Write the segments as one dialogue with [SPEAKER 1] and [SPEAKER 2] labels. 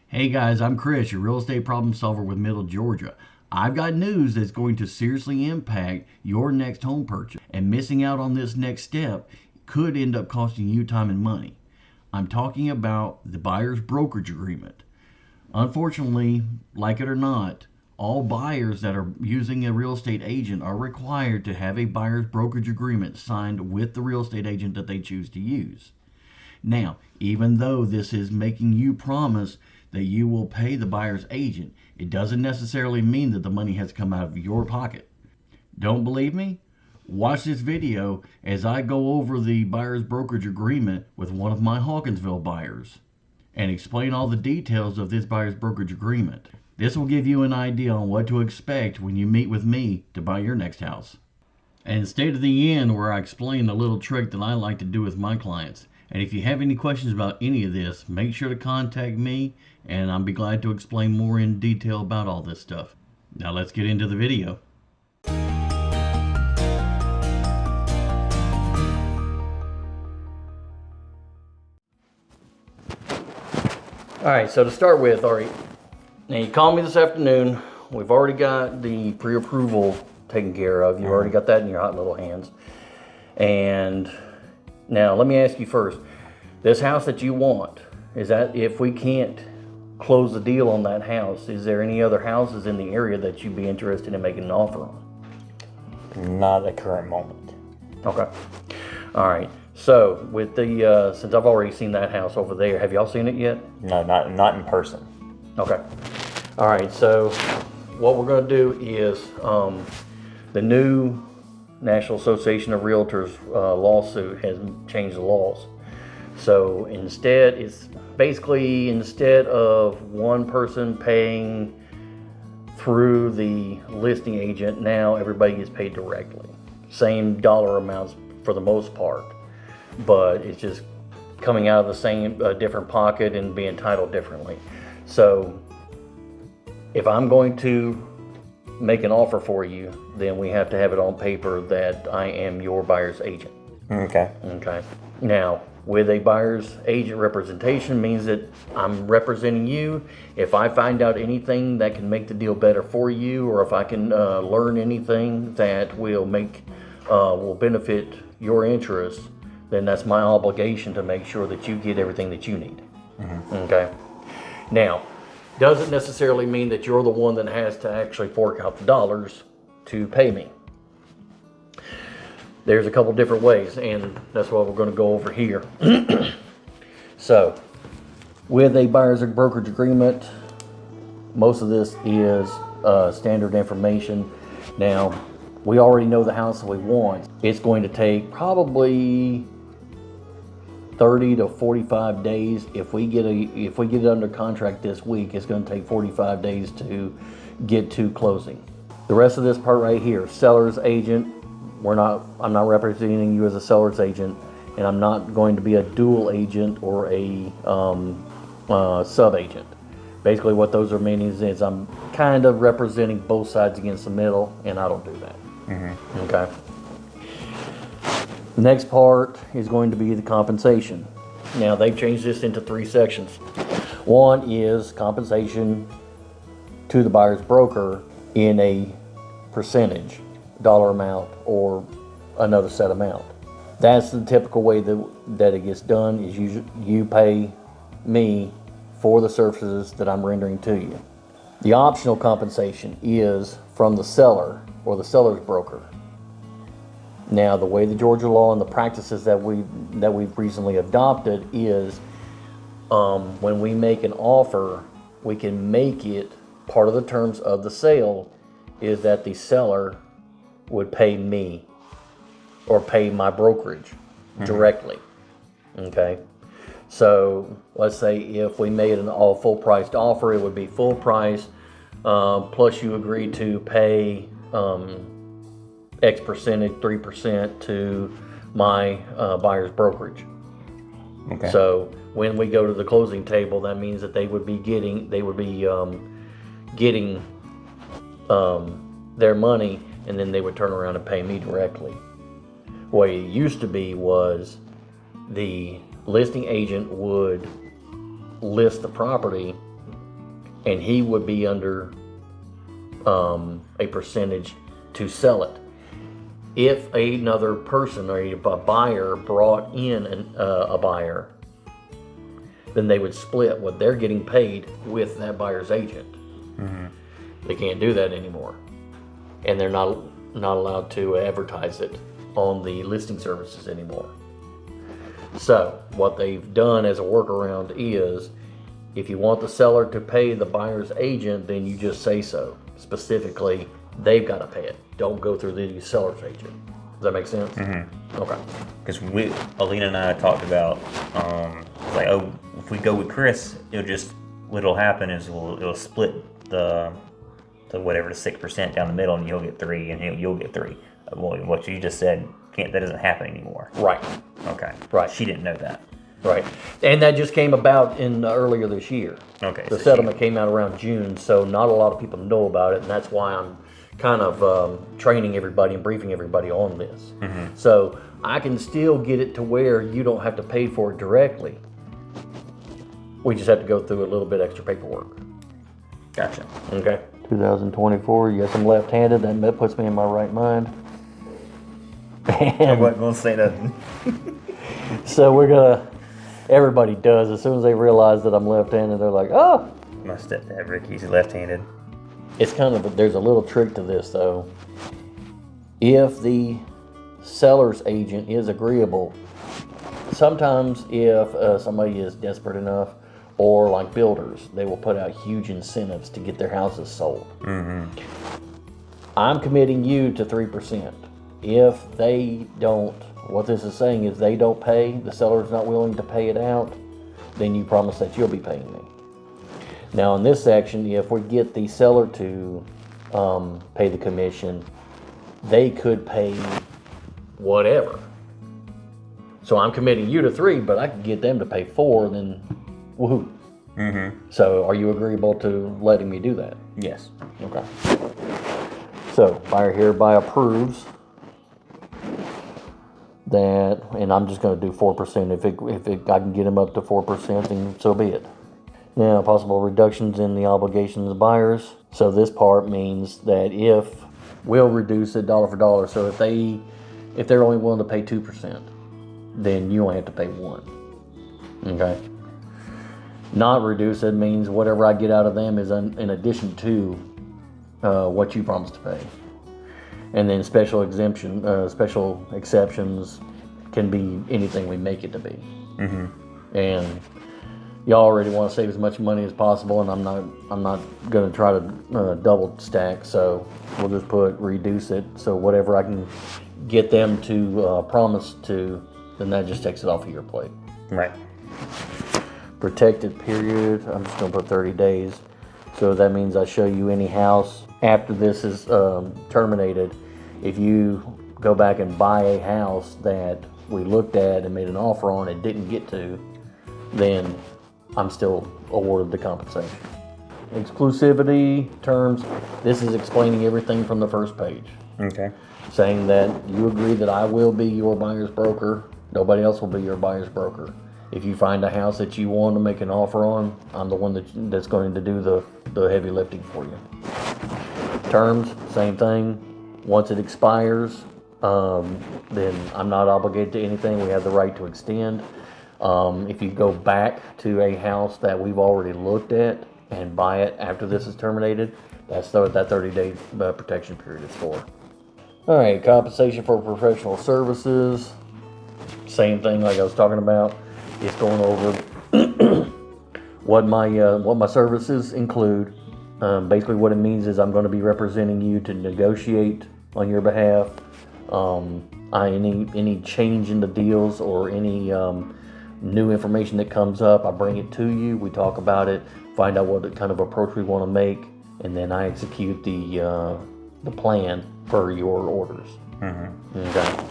[SPEAKER 1] Hey guys, I'm Chris, your real estate problem solver with Middle Georgia. I've got news that's going to seriously impact your next home purchase, and missing out on this next step could end up costing you time and money. I'm talking about the Buyer's Brokerage Agreement. Unfortunately, like it or not, all buyers that are using a real estate agent are required to have a buyer's brokerage agreement signed with the real estate agent that they choose to use. Now, even though this is making you promise that you will pay the buyer's agent, it doesn't necessarily mean that the money has come out of your pocket. Don't believe me? Watch this video as I go over the buyer's brokerage agreement with one of my Hawkinsville buyers and explain all the details of this buyer's brokerage agreement. This will give you an idea on what to expect when you meet with me to buy your next house. And stay to the end where I explain a little trick that I like to do with my clients. And if you have any questions about any of this, make sure to contact me and I'll be glad to explain more in detail about all this stuff. Now let's get into the video. Alright, so to start with, now you called me this afternoon. We've already got the pre-approval taken care of. You've already got that in your hot little hands. And now let me ask you first, this house that you want, is that if we can't close the deal on that house, is there any other houses in the area that you'd be interested in making an offer on?
[SPEAKER 2] Not at the current moment.
[SPEAKER 1] Okay. All right. So with the, since I've already seen that house over there, have y'all seen it yet?
[SPEAKER 2] No, not in person.
[SPEAKER 1] Okay. All right. So what we're going to do is the new National Association of Realtors lawsuit has changed the laws. So instead, it's basically instead of one person paying through the listing agent, now everybody gets paid directly. Same dollar amounts for the most part, but it's just coming out of the same different pocket and being titled differently. So if I'm going to make an offer for you, then we have to have it on paper that I am your buyer's agent.
[SPEAKER 2] Okay.
[SPEAKER 1] Okay. Now, with a buyer's agent representation means that I'm representing you. If I find out anything that can make the deal better for you, or if I can learn anything that will benefit your interests, then that's my obligation to make sure that you get everything that you need. Mm-hmm. Okay. Now, doesn't necessarily mean that you're the one that has to actually fork out the dollars to pay me. There's a couple different ways, and that's what we're going to go over here. So, with a buyer's brokerage agreement, most of this is standard information. Now, we already know the house that we want. It's going to take probably 30 to 45 days. If we get it under contract this week, it's going to take 45 days to get to closing. The rest of this part right here, seller's agent, I'm not representing you as a seller's agent, and I'm not going to be a dual agent or a sub-agent. Basically what those are meaning is I'm kind of representing both sides against the middle, and I don't do that. Mm-hmm. Okay. The next part is going to be the compensation. Now they've changed this into 3 sections. One is compensation to the buyer's broker in a percentage, dollar amount, or another set amount. That's the typical way that it gets done, is you pay me for the services that I'm rendering to you. The optional compensation is from the seller or the seller's broker. Now, the way the Georgia law and the practices that we've recently adopted is when we make an offer, we can make it part of the terms of the sale is that the seller would pay me or pay my brokerage directly. Okay. So let's say if we made an all full priced offer, it would be full price plus you agree to pay X percentage, 3% to my buyer's brokerage. Okay. So when we go to the closing table, that means that they would be getting their money, and then they would turn around and pay me directly. What it used to be was the listing agent would list the property and he would be under a percentage to sell it. If another person or a buyer brought in a buyer, then they would split what they're getting paid with that buyer's agent. They can't do that anymore, and they're not allowed to advertise it on the listing services anymore. So what they've done as a workaround is, if you want the seller to pay the buyer's agent, then you just say so. Specifically, they've got to pay it. Don't go through the seller's agent. Does that make sense? Okay.
[SPEAKER 2] Because Alina and I talked about, like, oh, if we go with Chris, what'll happen is it'll split the 6% down the middle, and you'll get 3, and you'll get 3. Well, what you just said, that doesn't happen anymore.
[SPEAKER 1] Right.
[SPEAKER 2] Okay.
[SPEAKER 1] Right.
[SPEAKER 2] She didn't know that.
[SPEAKER 1] Right. And that just came about in earlier this year.
[SPEAKER 2] Okay.
[SPEAKER 1] The settlement came out around June, so not a lot of people know about it, and that's why I'm kind of training everybody and briefing everybody on this. So I can still get it to where you don't have to pay for it directly. We just have to go through a little bit extra paperwork.
[SPEAKER 2] Gotcha.
[SPEAKER 1] Okay. 2024, yes, I'm left-handed. That puts me in my right mind.
[SPEAKER 2] I wasn't going to say nothing.
[SPEAKER 1] So everybody does. As soon as they realize that I'm left-handed, they're like, oh.
[SPEAKER 2] My stepdad, Ricky's left-handed.
[SPEAKER 1] It's there's a little trick to this, though. If the seller's agent is agreeable, sometimes if somebody is desperate enough, or like builders, they will put out huge incentives to get their houses sold. I'm committing you to 3%. If they don't, what this is saying is they don't pay, the seller's not willing to pay it out, then you promise that you'll be paying me. Now in this section, if we get the seller to pay the commission, they could pay whatever. So I'm committing you to 3, but I could get them to pay 4, then woohoo. So are you agreeable to letting me do that?
[SPEAKER 2] Yes.
[SPEAKER 1] Okay. So buyer hereby approves that, and I'm just going to do 4%. If I can get them up to 4%, then so be it. Now, possible reductions in the obligations of buyers. So this part means that we'll reduce it dollar for dollar. So if they're only willing to pay 2%, then you only have to pay 1. Okay. Not reduce it means whatever I get out of them is in addition to what you promised to pay. And then special exceptions can be anything we make it to be. And y'all already want to save as much money as possible, and I'm not going to try to double stack. So we'll just put reduce it. So whatever I can get them to promise to, then that just takes it off of your plate.
[SPEAKER 2] Right.
[SPEAKER 1] Protected period, I'm just going to put 30 days. So that means I show you any house after this is terminated. If you go back and buy a house that we looked at and made an offer on and didn't get to, then I'm still awarded the compensation. Exclusivity terms, this is explaining everything from the first page.
[SPEAKER 2] Okay.
[SPEAKER 1] Saying that you agree that I will be your buyer's broker, nobody else will be your buyer's broker. If you find a house that you want to make an offer on, I'm the one that's going to do the heavy lifting for you. Terms, same thing. Once it expires, then I'm not obligated to anything. We have the right to extend. If you go back to a house that we've already looked at and buy it after this is terminated, that's what that 30-day protection period is for. All right, compensation for professional services. Same thing like I was talking about. It's going over what my services include. Basically what it means is I'm going to be representing you to negotiate on your behalf. Any change in the deals or any new information that comes up, I bring it to you. We talk about it, find out what kind of approach we want to make, and then I execute the plan for your orders. Okay.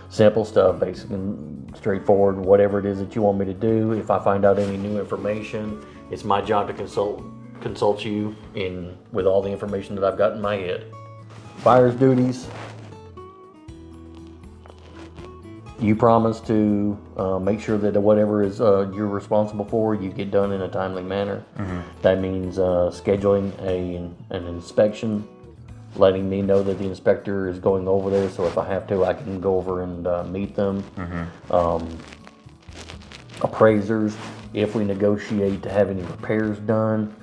[SPEAKER 1] Simple stuff, basic and straightforward. Whatever it is that you want me to do. If I find out any new information, it's my job to consult you with all the information that I've got in my head. Buyer's duties. You promise to make sure that whatever is you're responsible for, you get done in a timely manner. That means scheduling an inspection, letting me know that the inspector is going over there, so if I have to, I can go over and meet them. Appraisers, if we negotiate to have any repairs done,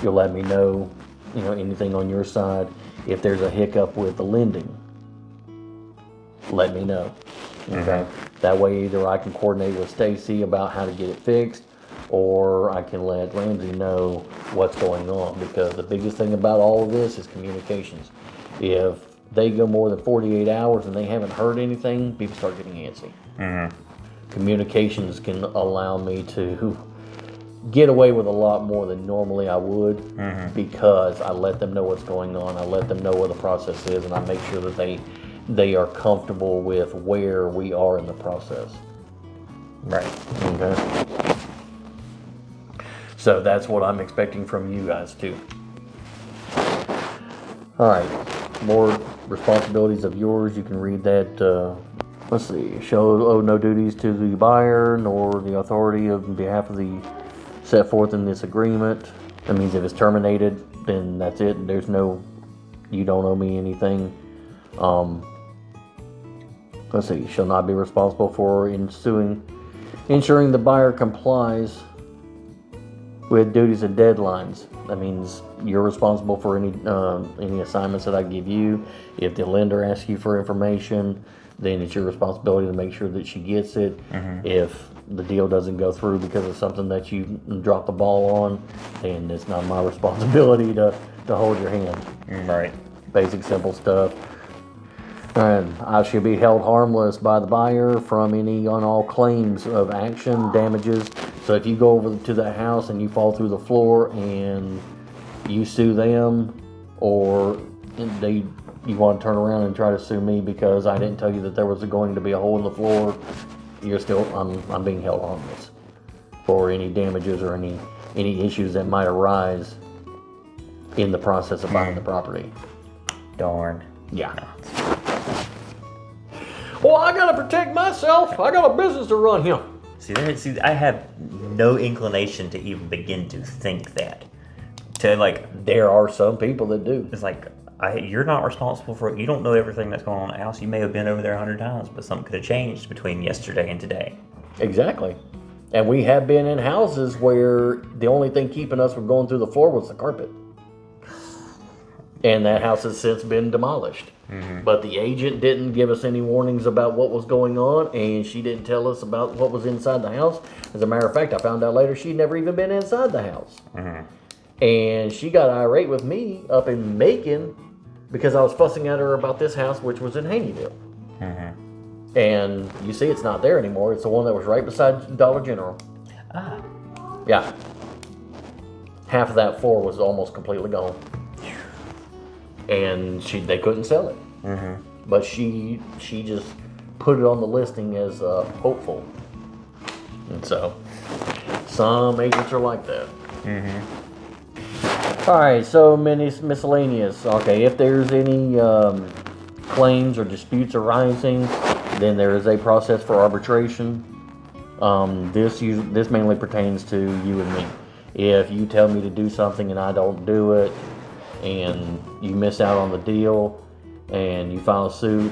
[SPEAKER 1] you'll let me know, anything on your side. If there's a hiccup with the lending, let me know. Okay, that way either I can coordinate with Stacy about how to get it fixed, or I can let Ramsey know what's going on, because the biggest thing about all of this is communications. If they go more than 48 hours and they haven't heard anything, people start getting antsy. Communications can allow me to get away with a lot more than normally I would, because I let them know what's going on, I let them know what the process is, and I make sure that they are comfortable with where we are in the process.
[SPEAKER 2] Right.
[SPEAKER 1] Okay. So that's what I'm expecting from you guys too. All right. More responsibilities of yours. You can read that. Let's see. Shall owe no duties to the buyer nor the authority on behalf of the set forth in this agreement. That means if it's terminated, then that's it. You don't owe me anything. Let's see, shall not be responsible for ensuring ensuring the buyer complies with duties and deadlines. That means you're responsible for any assignments that I give you. If the lender asks you for information, then it's your responsibility to make sure that she gets it. Mm-hmm. If the deal doesn't go through because of something that you dropped the ball on, then it's not my responsibility to hold your hand.
[SPEAKER 2] Right.
[SPEAKER 1] Basic, simple stuff. And I shall be held harmless by the buyer from any on all claims of action, damages. So if you go over to the house and you fall through the floor and you sue them, or you want to turn around and try to sue me because I didn't tell you that there was going to be a hole in the floor, I'm being held harmless for any damages or any issues that might arise in the process of buying the property.
[SPEAKER 2] Darn.
[SPEAKER 1] Yeah. Well, I gotta protect myself. I got a business to run here.
[SPEAKER 2] See, I have no inclination to even begin to think that.
[SPEAKER 1] There are some people that do.
[SPEAKER 2] It's like, you're not responsible for it. You don't know everything that's going on in the house. You may have been over there 100 times, but something could have changed between yesterday and today.
[SPEAKER 1] Exactly. And we have been in houses where the only thing keeping us from going through the floor was the carpet. And that house has since been demolished. Mm-hmm. But the agent didn't give us any warnings about what was going on, and she didn't tell us about what was inside the house. As a matter of fact, I found out later she'd never even been inside the house. Mm-hmm. And she got irate with me up in Macon because I was fussing at her about this house, which was in Haneyville. Mm-hmm. And you see, it's not there anymore. It's the one that was right beside Dollar General.
[SPEAKER 2] Ah.
[SPEAKER 1] Yeah. Half of that floor was almost completely gone. And they couldn't sell it. Mm-hmm. But she just put it on the listing as hopeful. And so, some agents are like that. Mm-hmm. All right, so miscellaneous. Okay, if there's any claims or disputes arising, then there is a process for arbitration. This mainly pertains to you and me. If you tell me to do something and I don't do it, and you miss out on the deal, and you file a suit,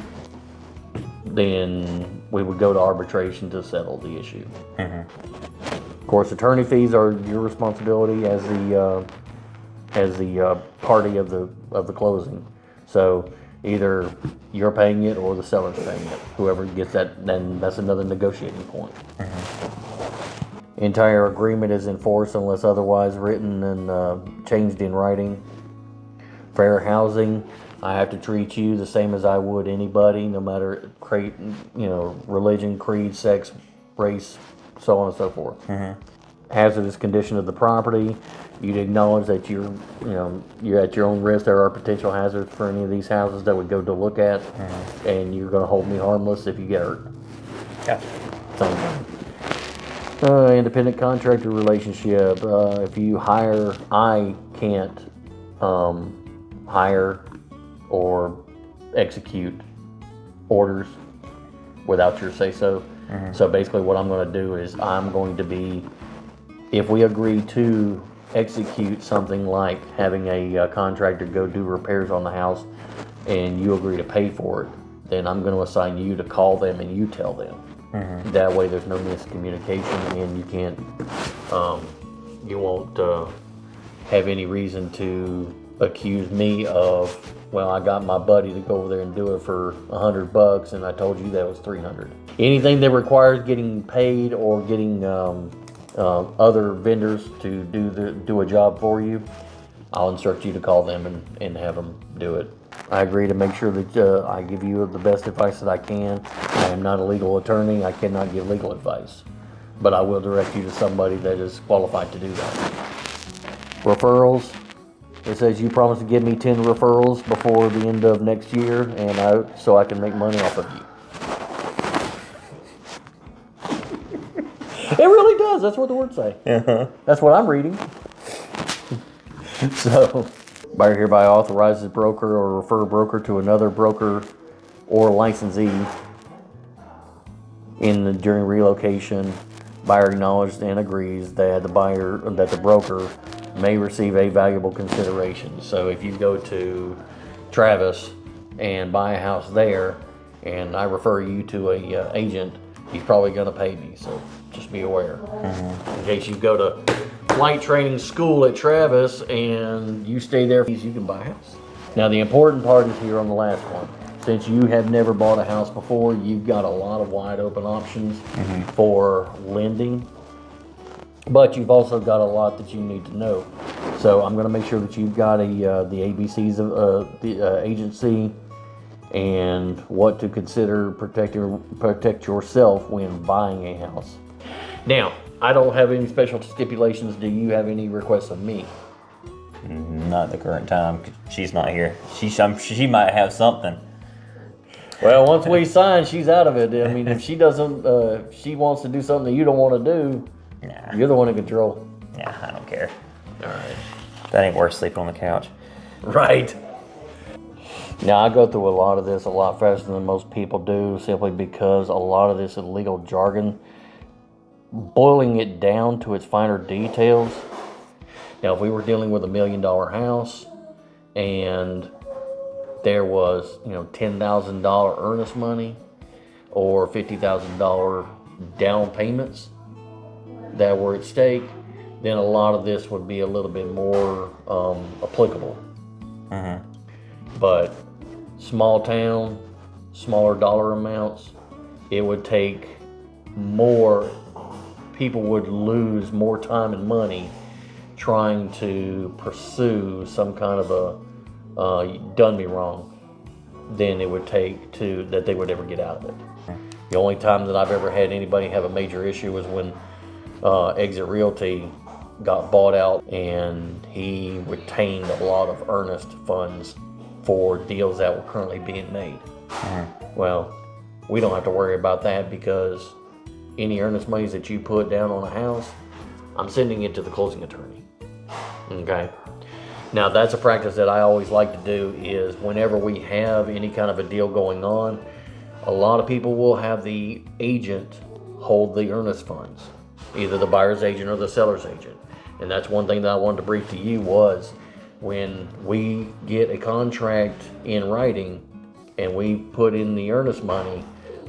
[SPEAKER 1] then we would go to arbitration to settle the issue. Mm-hmm. Of course, attorney fees are your responsibility as the party of the closing. So either you're paying it or the seller's paying it. Whoever gets that, then that's another negotiating point. Mm-hmm. Entire agreement is enforced unless otherwise written and changed in writing. Fair housing, I have to treat you the same as I would anybody, no matter religion, creed, sex, race, so on and so forth. Mm-hmm. Hazardous condition of the property, you'd acknowledge that you're at your own risk. There are potential hazards for any of these houses that would go to look at, mm-hmm. and you're going to hold me harmless if you get hurt. Gotcha. Independent contractor relationship. If you hire, I can't hire or execute orders. without your say-so. So basically what I'm going to do is if we agree to execute something like having a contractor go do repairs on the house and you agree to pay for it, then I'm going to assign you to call them and you tell them. That way there's no miscommunication and you can't, you won't have any reason to accuse me of, well, I got my buddy to go over there and do it for $100 and I told you that was $300. Anything that requires getting paid or getting other vendors to do a job for you, I'll instruct you to call them and have them do it. I agree to make sure that I give you the best advice that I can. I am not a legal attorney. I cannot give legal advice, but I will direct you to somebody that is qualified to do that. Referrals. It says you promise to give me 10 referrals before the end of next year, and so I can make money off of you. It really does. That's what the words say. That's what I'm reading. So, buyer hereby authorizes broker or refer broker to another broker or licensee during relocation. Buyer acknowledges and agrees that the broker may receive a valuable consideration. So if you go to Travis and buy a house there, and I refer you to a agent, he's probably going to pay me. So just be aware. In case you go to flight training school at Travis and you stay there, you can buy a house. Now the important part is here on the last one. Since you have never bought a house before, you've got a lot of wide open options for lending. But you've also got a lot that you need to know. So I'm going to make sure that you've got the ABCs of the agency and what to consider protect yourself when buying a house. Now, I don't have any special stipulations. Do you have any requests of me?
[SPEAKER 2] Not at the current time. She's not here. She might have something.
[SPEAKER 1] Well, once we sign, she's out of it. I mean, if she doesn't, she wants to do something that you don't want to do,
[SPEAKER 2] Nah.
[SPEAKER 1] You're the one in control.
[SPEAKER 2] Yeah, I don't care.
[SPEAKER 1] All right.
[SPEAKER 2] That ain't worth sleeping on the couch.
[SPEAKER 1] Right. Now, I go through a lot of this a lot faster than most people do, simply because a lot of this legal jargon, boiling it down to its finer details. Now, if we were dealing with $1 million house and there was, $10,000 earnest money or $50,000 down payments that were at stake, then a lot of this would be a little bit more applicable. But small town, smaller dollar amounts, it would take more, people would lose more time and money trying to pursue some kind of a done me wrong than it would take that they would ever get out of it. The only time that I've ever had anybody have a major issue was when Exit Realty got bought out and he retained a lot of earnest funds for deals that were currently being made. Well, we don't have to worry about that because any earnest monies that you put down on a house, I'm sending it to the closing attorney. Okay? Now that's a practice that I always like to do is whenever we have any kind of a deal going on, a lot of people will have the agent hold the earnest funds, either the buyer's agent or the seller's agent. And that's one thing that I wanted to brief to you was when we get a contract in writing and we put in the earnest money,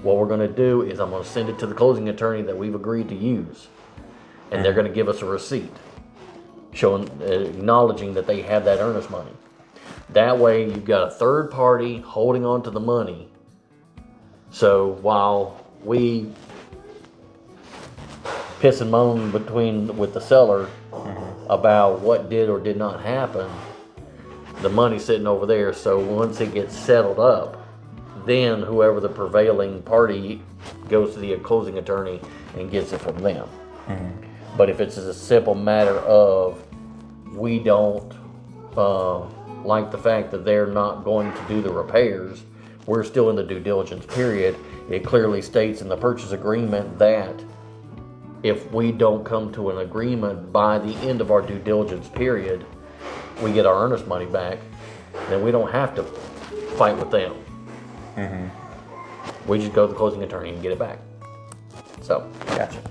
[SPEAKER 1] what we're going to do is I'm going to send it to the closing attorney that we've agreed to use. And they're going to give us a receipt showing, acknowledging that they have that earnest money. That way you've got a third party holding on to the money. So while we piss and moan with the seller about what did or did not happen, the money's sitting over there. So once it gets settled up, then whoever the prevailing party goes to the closing attorney and gets it from them. But if it's a simple matter of we don't like the fact that they're not going to do the repairs, we're still in the due diligence period. It clearly states in the purchase agreement that if we don't come to an agreement by the end of our due diligence period, we get our earnest money back, then we don't have to fight with them. We just go to the closing attorney and get it back. So,
[SPEAKER 2] Gotcha.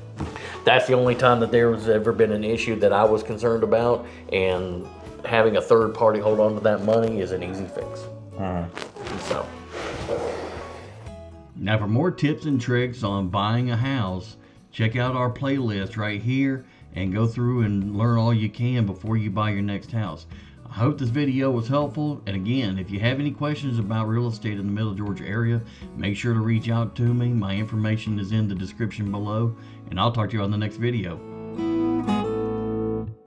[SPEAKER 1] that's the only time that there has ever been an issue that I was concerned about, and having a third party hold on to that money is an easy fix. So.
[SPEAKER 3] Now, for more tips and tricks on buying a house, check out our playlist right here and go through and learn all you can before you buy your next house. I hope this video was helpful. And again, if you have any questions about real estate in the Middle Georgia area, make sure to reach out to me. My information is in the description below, and I'll talk to you on the next video.